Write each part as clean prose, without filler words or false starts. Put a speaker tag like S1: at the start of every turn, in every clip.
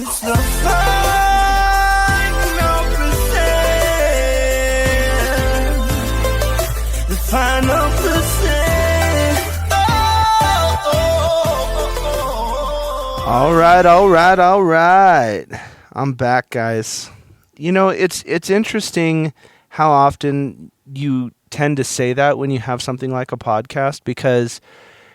S1: It's the final percent. The final percent.
S2: All right. I'm back, guys. You know, it's interesting how often you tend to say that when you have something like a podcast, because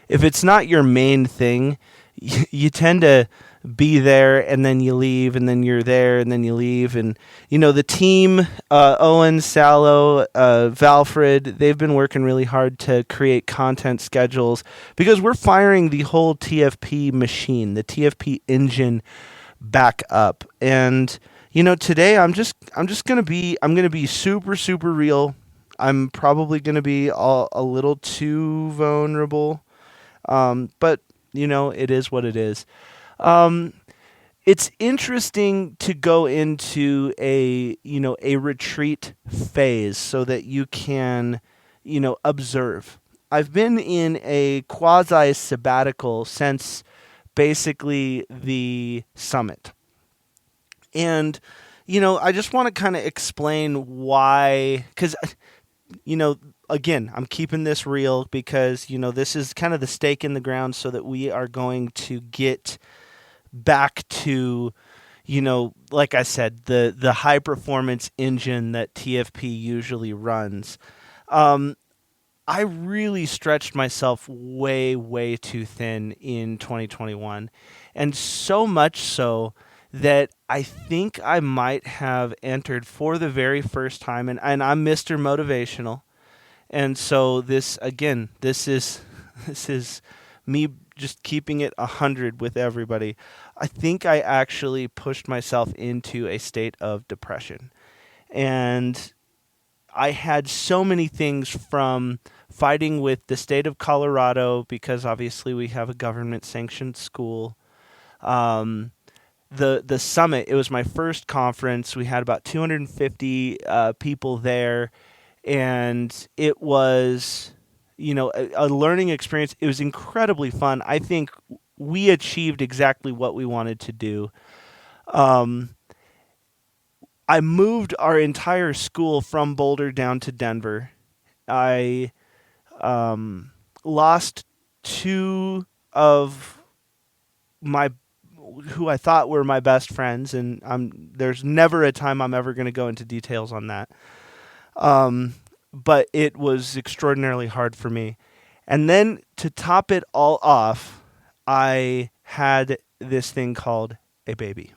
S2: if it's not your main thing, you tend to be there and then you leave and then you're there and then you leave. And, you know, the team, Owen, Sallow, Valfred, they've been working really hard to create content schedules because we're firing the whole TFP machine, the TFP engine back up. And, you know, today I'm going to be super real. I'm probably going to be a little too vulnerable. But, you know, it is what it is. It's interesting to go into a retreat phase so that you can, observe. I've been in a quasi sabbatical since basically the summit. And, I just want to kind of explain why, because, again, I'm keeping this real because, this is kind of the stake in the ground so that we are going to get back to, like I said, the high performance engine that TFP usually runs. I really stretched myself way too thin in 2021, and so much so that I think I might have entered for the very first time, and I'm Mr. Motivational. And so this is me just keeping it 100 with everybody. I think I actually pushed myself into a state of depression. And I had so many things from fighting with the state of Colorado, because obviously we have a government-sanctioned school. The summit, it was my first conference. We had about 250 people there. And it was, a learning experience. It was incredibly fun. I think we achieved exactly what we wanted to do. I moved our entire school from Boulder down to Denver. I lost two of who I thought were my best friends, and there's never a time I'm ever going to go into details on that. But it was extraordinarily hard for me. And then to top it all off, I had this thing called a baby.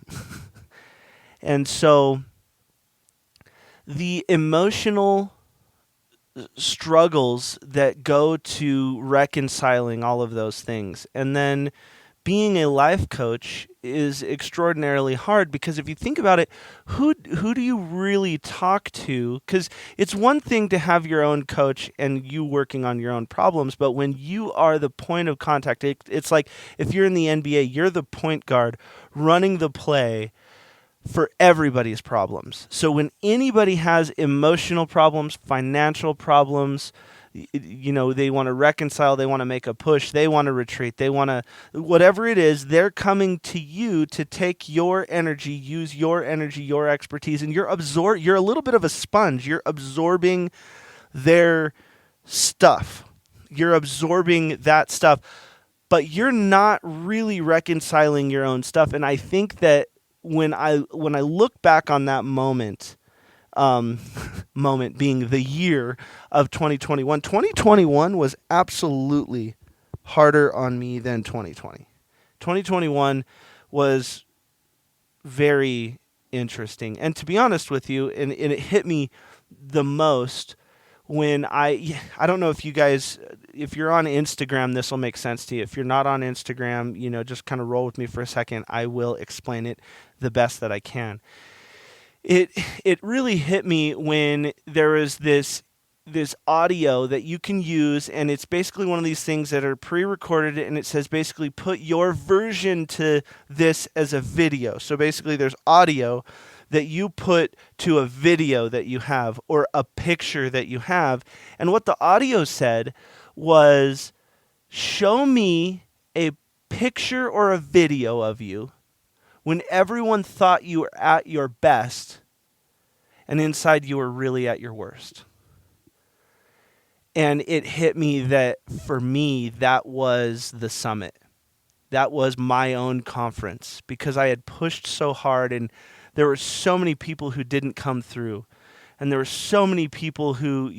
S2: And so the emotional struggles that go to reconciling all of those things, and then being a life coach, is extraordinarily hard, because if you think about it, who do you really talk to? Because it's one thing to have your own coach and you working on your own problems, but when you are the point of contact, it's like if you're in the NBA, you're the point guard running the play for everybody's problems. So when anybody has emotional problems, financial problems, they want to reconcile, they want to make a push, they want to retreat, they want to, whatever it is, they're coming to you to take your energy, use your energy, your expertise, and you're a little bit of a sponge. You're absorbing their stuff. You're absorbing that stuff, but you're not really reconciling your own stuff. And I think that when I look back on that moment being the year of 2021. 2021 was absolutely harder on me than 2020. 2021 was very interesting. And to be honest with you, and it hit me the most when I don't know if you guys, if you're on Instagram, this will make sense to you. If you're not on Instagram, just kind of roll with me for a second. I will explain it the best that I can. It really hit me when there was this audio that you can use, and it's basically one of these things that are pre-recorded, and it says basically put your version to this as a video. So basically there's audio that you put to a video that you have or a picture that you have. And what the audio said was, show me a picture or a video of you when everyone thought you were at your best and inside you were really at your worst. And it hit me that for me, that was the summit. That was my own conference because I had pushed so hard and there were so many people who didn't come through. And there were so many people who,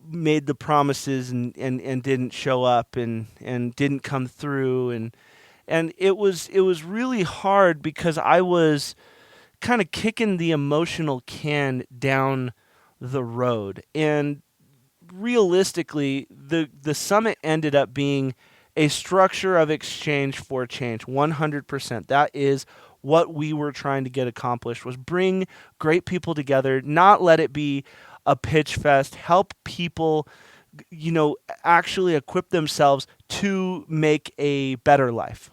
S2: made the promises and didn't show up and didn't come through. And it was really hard because I was kind of kicking the emotional can down the road. And realistically, the summit ended up being a structure of exchange for change, 100%. That is what we were trying to get accomplished, was bring great people together, not let it be a pitch fest, help people, actually equip themselves to make a better life.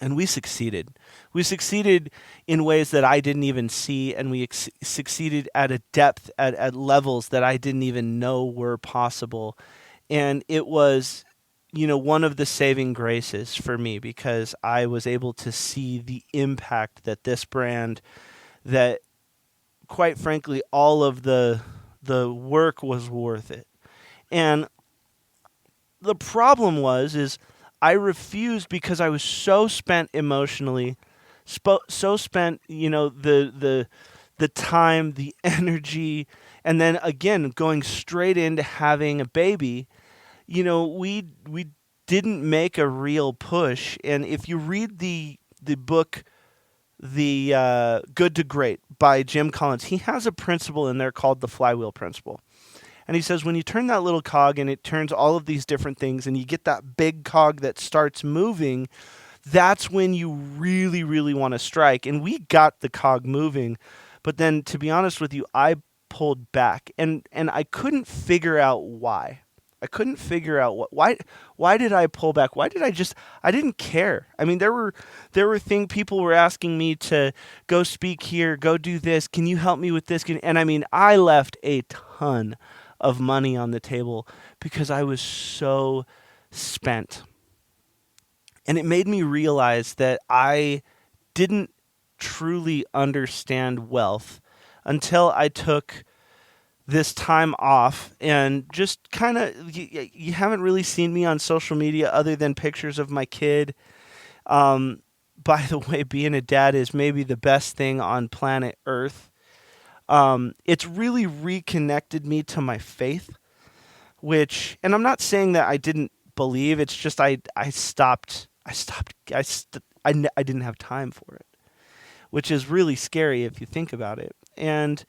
S2: And we succeeded. We succeeded in ways that I didn't even see, and we succeeded at a depth, at levels that I didn't even know were possible. And it was, one of the saving graces for me because I was able to see the impact that this brand, that quite frankly, all of the work was worth it. And the problem is I refused because I was so spent emotionally, so spent, the time, the energy, and then again going straight into having a baby. We didn't make a real push. And if you read the book, The Good to Great by Jim Collins, he has a principle in there called the flywheel principle. And he says when you turn that little cog and it turns all of these different things and you get that big cog that starts moving, that's when you really, really want to strike. And we got the cog moving. But then, to be honest with you, I pulled back. And I couldn't figure out why. I couldn't figure out why did I pull back? Why did I didn't care. I mean, there were people were asking me to go speak here, go do this. Can you help me with this? And I mean, I left a ton of money on the table because I was so spent. And it made me realize that I didn't truly understand wealth until I took this time off and just kind of, you haven't really seen me on social media other than pictures of my kid. By the way, being a dad is maybe the best thing on planet Earth. It's really reconnected me to my faith, and I'm not saying that I didn't believe. It's just I didn't have time for it, which is really scary if you think about it. And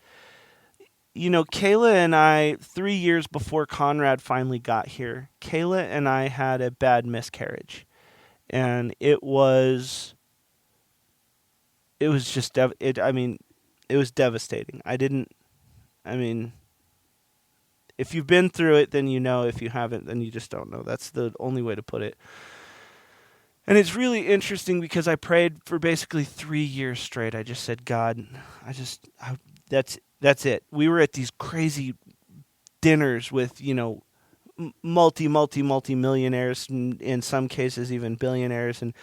S2: Kayla and I, 3 years before Conrad finally got here, Kayla and I had a bad miscarriage, and it was just it was devastating. If you've been through it, then you know. If you haven't, then you just don't know. That's the only way to put it. And it's really interesting because I prayed for basically 3 years straight. I just said, God, that's it. We were at these crazy dinners with, multi-millionaires, and in some cases even billionaires, and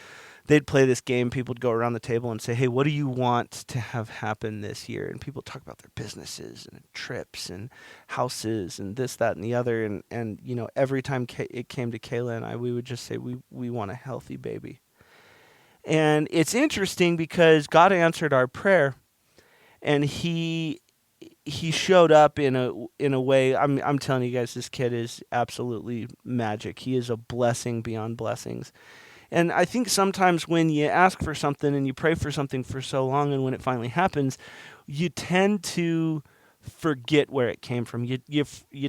S2: they'd play this game. People would go around the table and say, hey, what do you want to have happen this year? And people talk about their businesses and trips and houses and this, that, and the other. And every time it came to Kayla and I, we would just say, we want a healthy baby. And it's interesting because God answered our prayer, and he showed up in a way. I'm telling you guys, this kid is absolutely magic. He is a blessing beyond blessings. And I think sometimes when you ask for something and you pray for something for so long, and when it finally happens, you tend to forget where it came from. You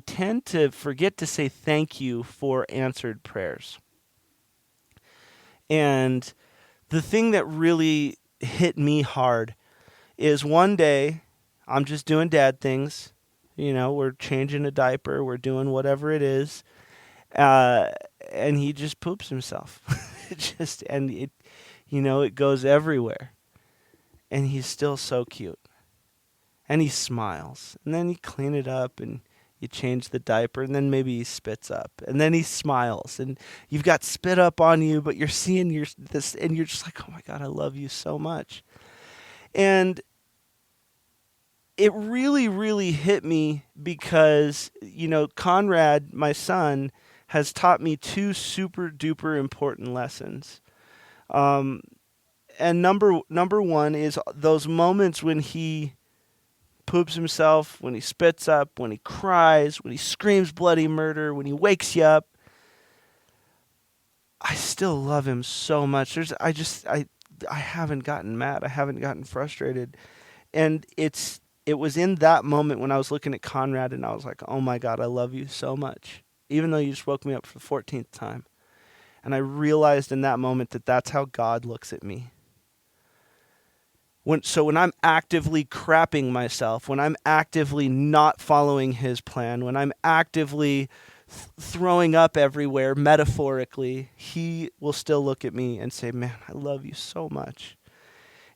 S2: tend to forget to say thank you for answered prayers. And the thing that really hit me hard is one day I'm just doing dad things. We're changing a diaper, we're doing whatever it is, and he just poops himself. It goes everywhere. And he's still so cute. And he smiles. And then you clean it up and You change the diaper, and then maybe he spits up, and then he smiles, and you've got spit up on you, but you're seeing this, and you're just like, oh my God, I love you so much. And it really, really hit me because, Conrad, my son, has taught me two super duper important lessons. And number one is those moments when he poops himself, when he spits up, when he cries, when he screams bloody murder, when he wakes you up. I still love him so much. I haven't gotten mad. I haven't gotten frustrated. And it was in that moment when I was looking at Conrad and I was like, oh my God, I love you so much. Even though you just woke me up for the 14th time. And I realized in that moment that that's how God looks at me. When I'm actively crapping myself, when I'm actively not following his plan, when I'm actively throwing up everywhere, metaphorically, he will still look at me and say, man, I love you so much.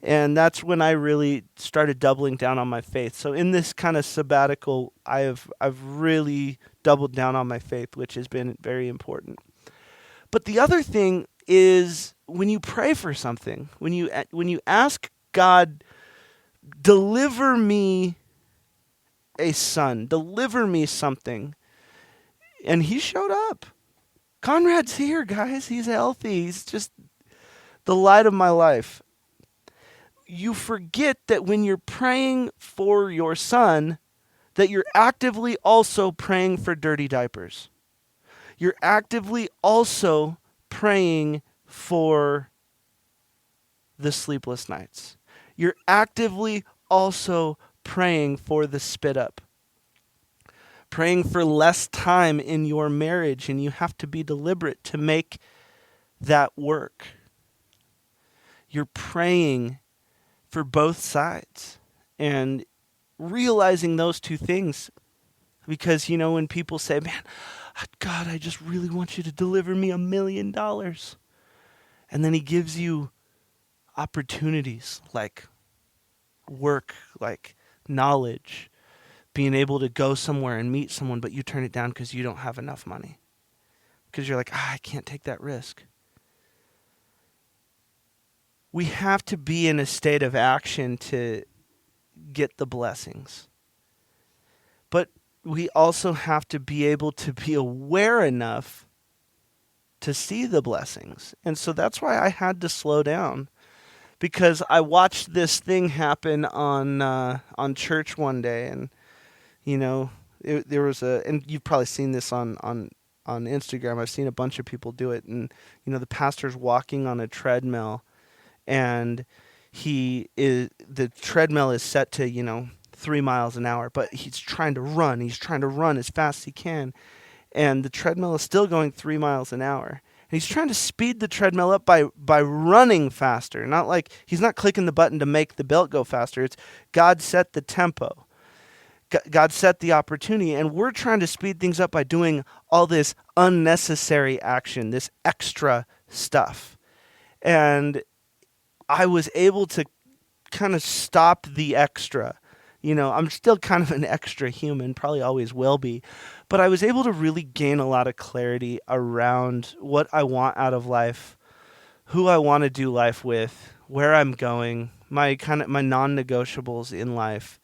S2: And that's when I really started doubling down on my faith. So in this kind of sabbatical, I've really doubled down on my faith, which has been very important. But the other thing is when you pray for something, when you ask God, deliver me a son, deliver me something, and he showed up. Conrad's here, guys. He's healthy. He's just the light of my life. You forget that when you're praying for your son, that you're actively also praying for dirty diapers. You're actively also praying for the sleepless nights. You're actively also praying for the spit up. Praying for less time in your marriage, and you have to be deliberate to make that work. You're praying for both sides and realizing those two things. Because, when people say, man, God, I just really want you to deliver me $1 million. And then he gives you opportunities like work, like knowledge, being able to go somewhere and meet someone, but you turn it down because you don't have enough money. Because you're like, I can't take that risk. We have to be in a state of action to get the blessings. But we also have to be able to be aware enough to see the blessings. And so that's why I had to slow down. Because I watched this thing happen on church one day, and there was and you've probably seen this on Instagram. I've seen a bunch of people do it, and the pastor's walking on a treadmill, and the treadmill is set to 3 miles an hour, but he's trying to run. He's trying to run as fast as he can, and the treadmill is still going 3 miles an hour. And he's trying to speed the treadmill up by running faster. Not like he's not clicking the button to make the belt go faster. It's God set the tempo. God set the opportunity. And we're trying to speed things up by doing all this unnecessary action, this extra stuff. And I was able to kind of stop the extra. I'm still kind of an extra human, probably always will be. But I was able to really gain a lot of clarity around what I want out of life, who I want to do life with, where I'm going, my non-negotiables in life.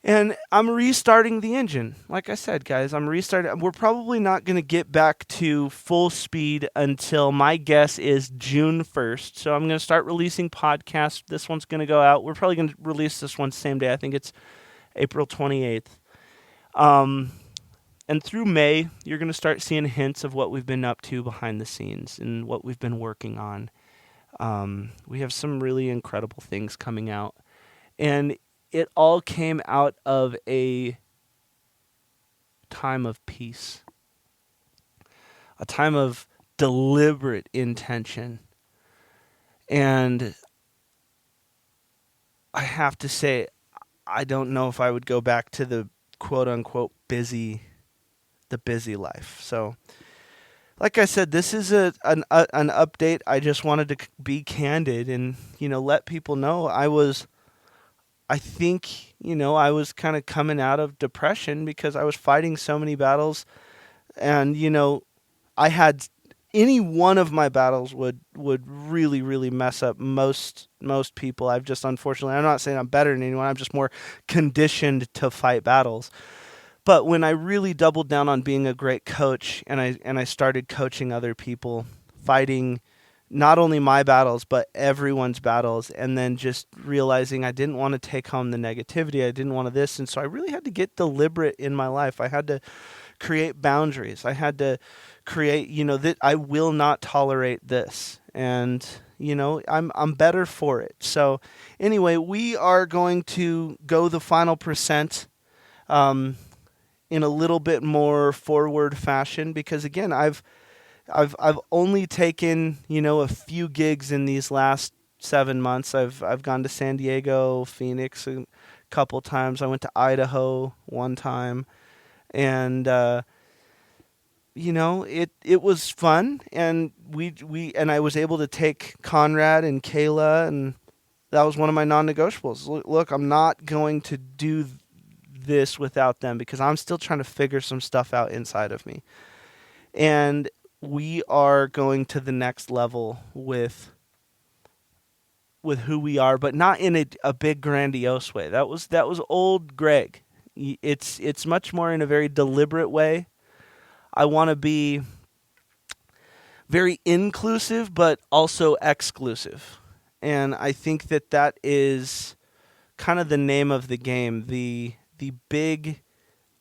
S2: And I'm restarting the engine. Like I said, guys, I'm restarting. We're probably not going to get back to full speed until my guess is June 1st. So I'm going to start releasing podcasts. This one's going to go out. We're probably going to release this one same day. I think it's April 28th. And through May, you're going to start seeing hints of what we've been up to behind the scenes and what we've been working on. We have some really incredible things coming out. And it all came out of a time of peace, a time of deliberate intention. And I have to say, I don't know if I would go back to the quote-unquote busy life. So, like I said, this is an update. I just wanted to be candid and, let people know I was I think, I was kind of coming out of depression because I was fighting so many battles. And, I had any one of my battles would really, really mess up most people. I've just, unfortunately, I'm not saying I'm better than anyone. I'm just more conditioned to fight battles. But when I really doubled down on being a great coach, and I started coaching other people, fighting not only my battles but everyone's battles, and then just realizing I didn't want to take home the negativity, I didn't want to this, and so I really had to get deliberate in my life. I had to create boundaries. I had to create, that I will not tolerate this, and I'm better for it. So anyway, we are going to go the final percent. In a little bit more forward fashion, because again, I've only taken, a few gigs in these last 7 months. I've gone to San Diego, Phoenix a couple times. I went to Idaho one time, and it was fun, and we and I was able to take Conrad and Kayla, and that was one of my non-negotiables. Look, I'm not going to do this without them, because I'm still trying to figure some stuff out inside of me. And we are going to the next level with who we are, but not in a big grandiose way. That was old Greg. It's much more in a very deliberate way. I want to be very inclusive but also exclusive. And I think that is kind of the name of the game. The big,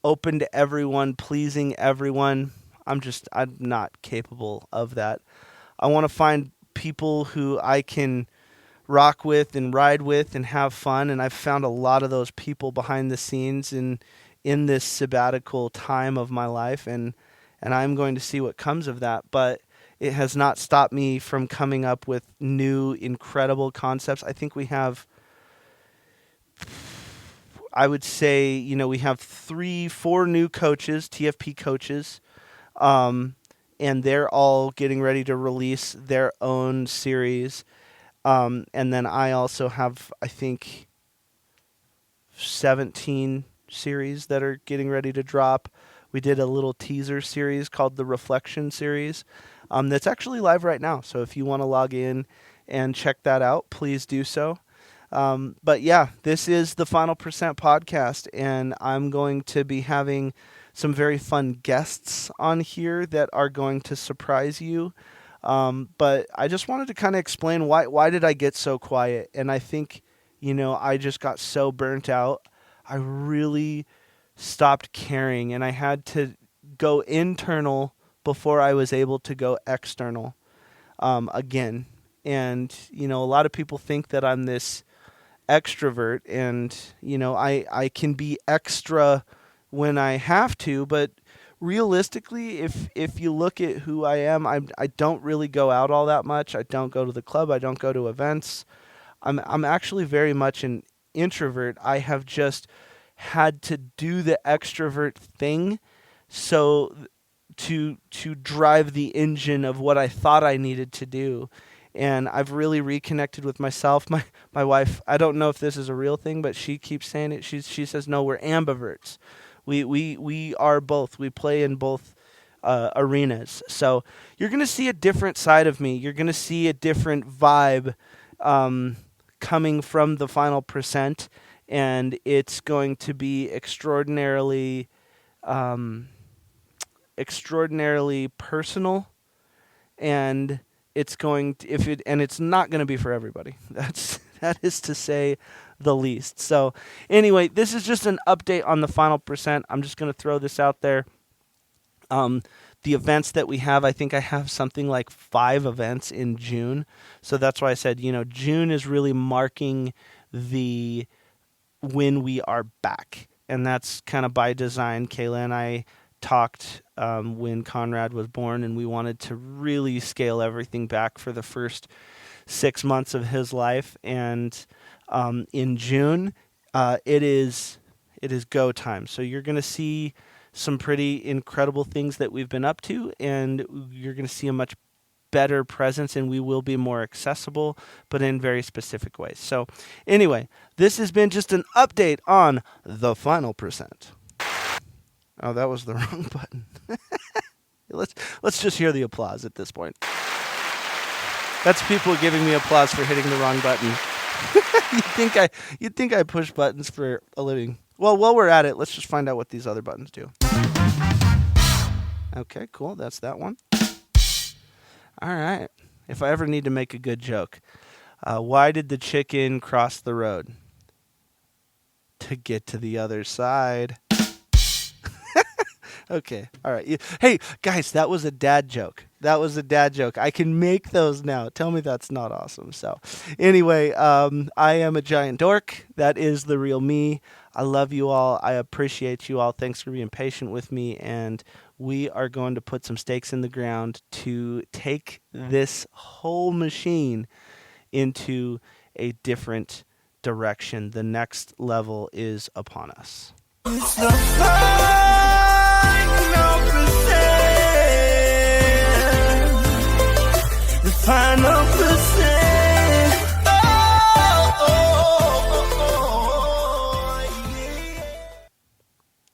S2: open to everyone, pleasing everyone. I'm not capable of that. I want to find people who I can rock with and ride with and have fun. And I've found a lot of those people behind the scenes in this sabbatical time of my life. And I'm going to see what comes of that. But it has not stopped me from coming up with new, incredible concepts. I think we have, I would say, we have 4 new coaches, TFP coaches, and they're all getting ready to release their own series. And then I also have, I think, 17 series that are getting ready to drop. We did a little teaser series called the Reflection series, that's actually live right now. So if you want to log in and check that out, please do so. But yeah, this is the Final Percent podcast, and I'm going to be having some very fun guests on here that are going to surprise you. But I just wanted to kind of explain why did I get so quiet? And I think, I just got so burnt out. I really stopped caring, and I had to go internal before I was able to go external again. And, a lot of people think that I'm this extrovert, and, I can be extra when I have to, but realistically, if you look at who I am, I don't really go out all that much. I don't go to the club. I don't go to events. I'm actually very much an introvert. I have just had to do the extrovert thing, so to drive the engine of what I thought I needed to do. And I've really reconnected with myself. My wife, I don't know if this is a real thing, but she keeps saying it. She says, no, we're ambiverts. We are both. We play in both arenas. So you're going to see a different side of me. You're going to see a different vibe coming from the Final Percent, and it's going to be extraordinarily personal, and it's not going to be for everybody. That is to say the least. So anyway, this is just an update on the Final Percent. I'm just going to throw this out there. The events that we have, I think I have something like 5 events in June. So that's why I said, June is really marking the when we are back. And that's kind of by design. Kayla and I talked when Conrad was born, and we wanted to really scale everything back for the first 6 months of his life. And in June, it is go time. So you're going to see some pretty incredible things that we've been up to, and you're going to see a much better presence and we will be more accessible, but in very specific ways. So anyway, this has been just an update on the final percent. Oh, that was the wrong button. Let's just hear the applause at this point. That's people giving me applause for hitting the wrong button. You'd think I push buttons for a living. Well, while we're at it, let's just find out what these other buttons do. Okay, cool. That's that one. All right. If I ever need to make a good joke, why did the chicken cross the road? To get to the other side. Okay. All right. Hey, guys, that was a dad joke. I can make those now. Tell me that's not awesome. So anyway, I am a giant dork. That is the real me. I love you all. I appreciate you all. Thanks for being patient with me. And we are going to put some stakes in the ground to take this whole machine into a different direction. The next level is upon us.
S1: It's the final percent. The final percent.